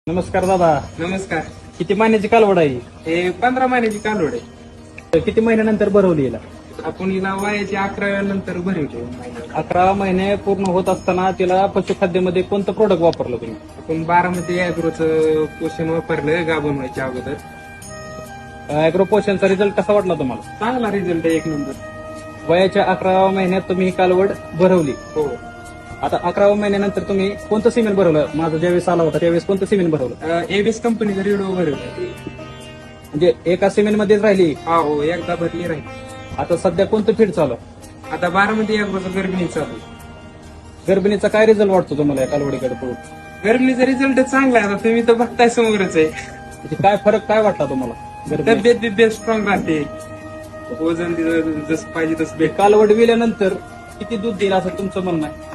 नमस्कार दादा. नमस्कार. किती महिन्याची कालवड आहे? हे 15 महिन्याची कालवड आहे. किती महिन्यानंतर भरवली हिला? आपण हिला वयाची 11 नंतर भरवली. 11 महिने पूर्ण होत असताना तिला पशुखाद्यामध्ये कोणतं प्रोडक्ट वापरलं तुम्ही? आपण बारामती अॅग्रोचं पोषण वापरलं गाभण व्हायच्या अगोदर. अॅग्रो पोषणचा रिझल्ट कसा वाटला तुम्हाला? चांगला रिझल्ट आहे, 1 नंबर. वयाच्या 11व्या महिन्यात तुम्ही ही कालवड भरवली. हो. आता 11व्या महिन्यानंतर तुम्ही कोणतं सिमेंट भरवलं? माझा ज्यावेळेस आला होता त्यावेळेस कोणतं सिमेंट भरवलं? एबीएस कंपनीचं रेडिओ भरवलं. म्हणजे एका सिमेंट मध्येच राहिली. हो, एकदा भरली राहील. आता सध्या कोणतं फीड चालू आहे? आता बारामती अॅग्रोचं गर्भिणी चालू आहे. गर्भिणीचा काय रिझल्ट वाटतो तुम्हाला या कालवडीकडे बघून? गर्भिणीचा रिझल्ट चांगला आहे. आता तुम्ही तर बघताय समोरच आहे. म्हणजे काय फरक काय वाटला तुम्हाला गर्भिणी? तब्येत बिब्येत स्ट्रॉंग राहते. वजन तिचं जसं पाहिजे तसं भेट. कालवड विल्यानंतर किती दूध देईल असं तुमचं म्हणणं आहे?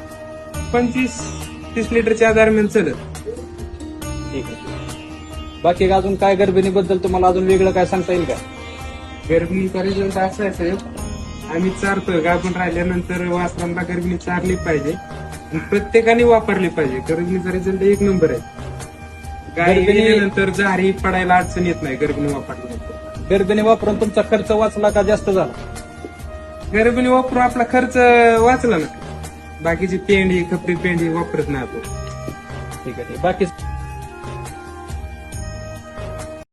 25-30 लिटरच्या दरम्यान चलत. ठीक आहे. बाकी अजून काय गर्भिणीबद्दल तुम्हाला अजून वेगळं काय सांगता येईल का? गर्भिणीचा रिझल्ट असा आहे साहेब, आम्ही चारतो. गाभण राहिल्यानंतर वासरांना गर्भिणी चारली पाहिजे आणि प्रत्येकाने वापरली पाहिजे. गर्भिणीचा रिझल्ट 1 नंबर आहे. गाय गेल्यानंतर जारी पडायला अडचण येत नाही गर्भिणी वापरल्यानंतर. गर्भिणी वापरून तुमचा खर्च वाचला का जास्त झाला? गर्भिणी वापरून आपला खर्च वाचला ना. बाकीची पेंडी खपरी पेंडी वापरत नाही आपण. ठीक आहे. बाकी